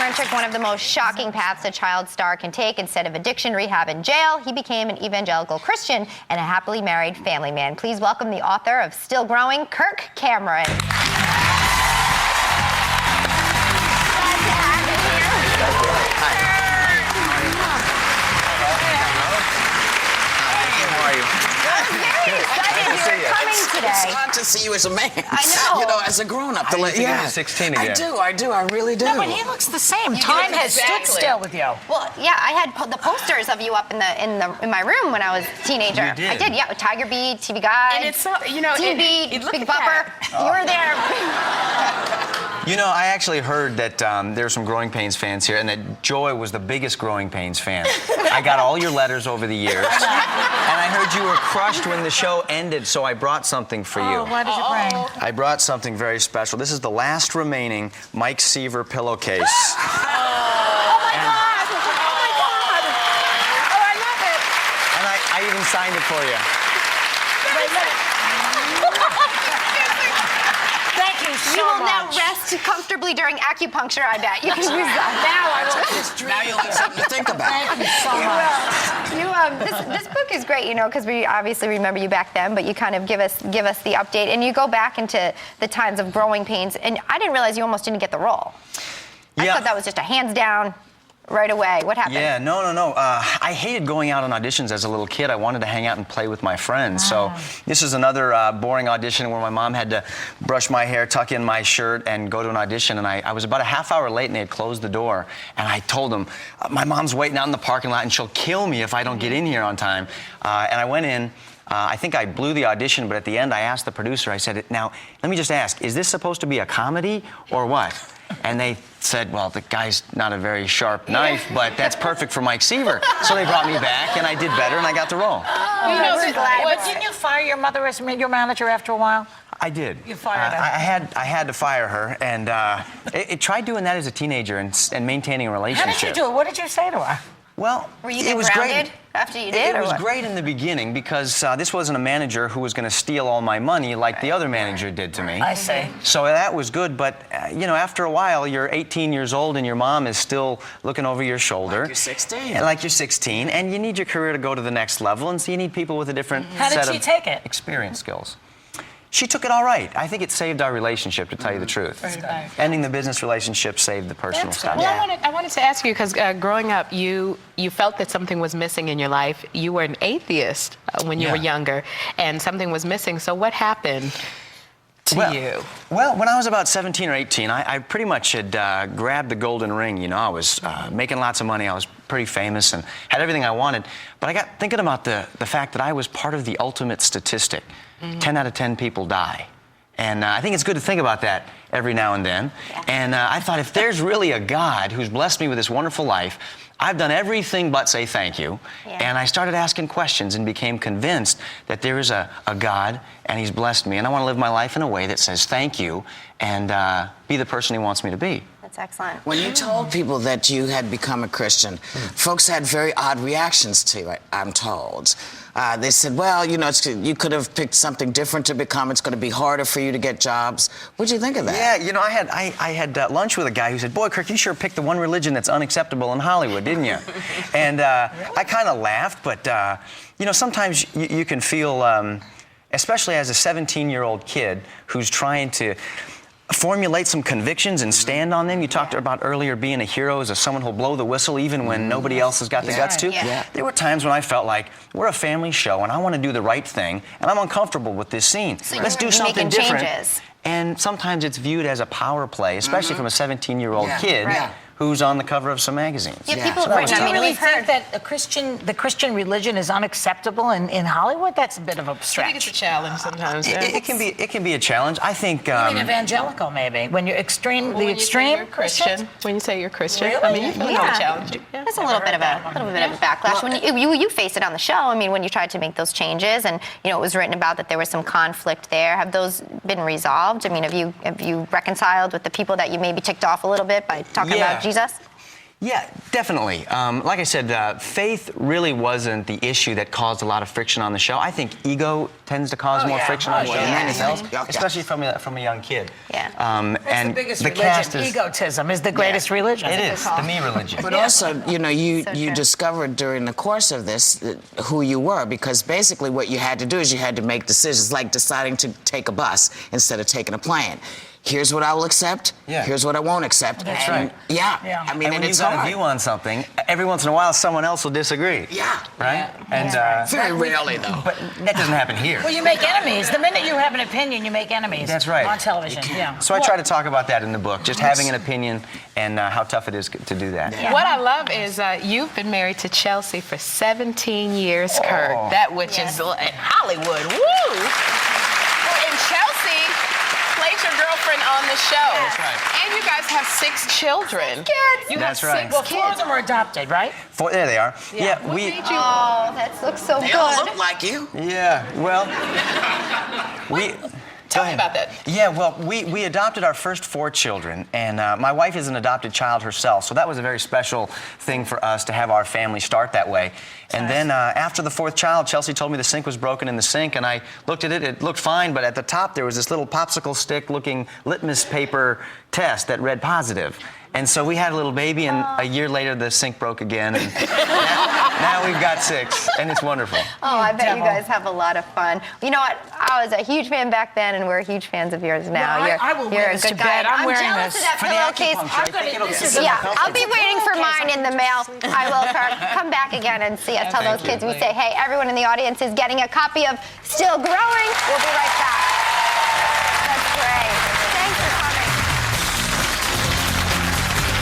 Turner took one of the most shocking paths a child star can take. Instead of addiction rehab in jail, he became an evangelical Christian and a happily married family man. Please welcome the author of Still Growing, Kirk Cameron. Glad to have you here. How are you? Very excited you're coming today. It's hard to see you as a man. I know. You know, as a grown-up. Yeah, 16 again. I do. I really do. No, but he looks the same. Time has stood still with you. Well, yeah, I had the posters of you up in my room when I was a teenager. You did? I did, yeah, with Tiger Beat, TV Guide, And it's so, you know, Teen Beat, Big Bupper. You were there. You know, I actually heard that there were some Growing Pains fans here, and that Joy was the biggest Growing Pains fan. I got all your letters over the years, and I heard you were crushed when the show ended, so I brought something for you. What did you bring? I brought something very special. This is the last remaining Mike Seaver pillowcase. Oh, my God! Oh, I love it! And I even signed it for you. Thank you so You will now much. rest comfortably during acupuncture, I bet. You can use that. Now I will just dream. Now you'll have something to think about. Thank you so much. This book is great, you know, because we obviously remember you back then, but you kind of give us the update, and you go back into the times of Growing Pains, and I didn't realize you almost didn't get the role. I thought that was just a hands down right away. What happened? Yeah, no. I hated going out on auditions as a little kid. I wanted to hang out and play with my friends. So this is another boring audition where my mom had to brush my hair, tuck in my shirt, and go to an audition. And I was about a half hour late, and they had closed the door. And I told them, my mom's waiting out in the parking lot, and she'll kill me if I don't get in here on time. And I went in. I think I blew the audition, but at the end, I asked the producer, I said, now, let me just ask, is this supposed to be a comedy or what? And they said, well, the guy's not a very sharp knife, but that's perfect for Mike Seaver. So they brought me back, and I did better, and I got the role. Oh, you know, didn't you fire your mother as your manager after a while? I did. You fired her. I had to fire her, and it tried doing that as a teenager and maintaining a relationship. How did you do it? What did you say to her? Well, Were you it was grounded great. after you did? It was great in the beginning because this wasn't a manager who was going to steal all my money like the other manager did to me. I see. So that was good, but you know, after a while, you're 18 years old and your mom is still looking over your shoulder. Like you're 16. And like you're 16, and you need your career to go to the next level, and so you need people with a different How set did she of take it? experience skills. She took it all right. I think it saved our relationship, to tell you the truth. Ending the business relationship saved the personal stuff. Well, I wanted to ask you, because growing up, you felt that something was missing in your life. You were an atheist when you were younger, and something was missing. So what happened to you? Well, when I was about 17 or 18, I pretty much had grabbed the golden ring. You know, I was making lots of money. I was pretty famous and had everything I wanted. But I got thinking about the fact that I was part of the ultimate statistic. 10 out of 10 people die. And I think it's good to think about that every now and then. Yeah. And I thought, if there's really a God who's blessed me with this wonderful life, I've done everything but say thank you. Yeah. And I started asking questions and became convinced that there is a God, and he's blessed me. And I want to live my life in a way that says thank you and be the person he wants me to be. That's excellent. When you told people that you had become a Christian, folks had very odd reactions to it, I'm told. They said, well, you know, you could have picked something different to become. It's going to be harder for you to get jobs. What'd you think of that? Yeah, you know, I had lunch with a guy who said, boy, Kirk, you sure picked the one religion that's unacceptable in Hollywood, didn't you? And I kind of laughed, but, you know, sometimes you can feel, especially as a 17-year-old kid who's trying to formulate some convictions and stand on them. You talked about earlier being a hero as someone who'll blow the whistle even when nobody else has got the guts to. Yeah. There were times when I felt like, we're a family show and I want to do the right thing, and I'm uncomfortable with this scene. So let's do something making different. Changes. And sometimes it's viewed as a power play, especially from a 17-year-old kid who's on the cover of some magazines. Yeah, people So have do you written, really we've think heard that the Christian religion is unacceptable in Hollywood? That's a bit of a I stretch. think it's a challenge sometimes. It can be a challenge. I think. I mean, evangelical, maybe. When you're extreme, Well, the when you say extreme you're Christian. When you say you're Christian, Really? I mean, you feel Yeah. challenged. Yeah. There's a little bit of a backlash when you face it on the show. I mean, when you tried to make those changes, and you know, it was written about that there was some conflict there. Have those been resolved? I mean, have you reconciled with the people that you maybe ticked off a little bit by talking about Jesus? Yeah, definitely. Like I said, faith really wasn't the issue that caused a lot of friction on the show. I think ego tends to cause more friction on the show than anything else, especially from a young kid. Yeah. And the biggest the religion. cast is Egotism is the greatest religion. It is the me religion. But also, you know, you true. discovered during the course of this who you were, because basically what you had to do is you had to make decisions, like deciding to take a bus instead of taking a plane. Here's what I will accept. Yeah. Here's what I won't accept. That's And, right. Yeah. I mean, and when it's you've got a hard. view on something, every once in a while someone else will disagree. Yeah. Right? And Very rarely, though. but that doesn't happen here. Well, you make enemies. The minute you have an opinion, you make enemies. That's right. On television, yeah. So I try to talk about that in the book, just having an opinion and how tough it is to do that. Yeah. What I love is you've been married to Chelsea for 17 years, Kirk. That which is in Hollywood. Woo! And Chelsea plays your girlfriend on the show. That's right. And you guys have 6 children. Kids. You That's have right. 6 Well, kids. 4 of them were adopted, right? There they are. Yeah, What we. made you? Oh, that looks so They good. all look like you. Yeah, well, we. Tell me about that. Yeah, well, we adopted our first 4 children, and my wife is an adopted child herself, so that was a very special thing for us to have our family start that way. And then after the 4th child, Chelsea told me the sink was broken in the sink, and I looked at it. It looked fine, but at the top there was this little popsicle stick-looking litmus paper test that read positive. And so we had a little baby, and a year later the sink broke again, and now we've got 6, and it's wonderful. Oh, I bet you devil. guys have a lot of fun. You know what? I was a huge fan back then, and we're huge fans of yours now. Well, I will you're wear a this good to guy. bed. I'm wearing jealous this. of that For the pillowcase. acupuncture, I think it'll This get is super Yeah, comfortable. I'll be waiting for Okay, mine in the mail. I will, Kirk. Come back again and see us. Tell those kids we say, hey, everyone in the audience is getting a copy of Still Growing. We'll be right back.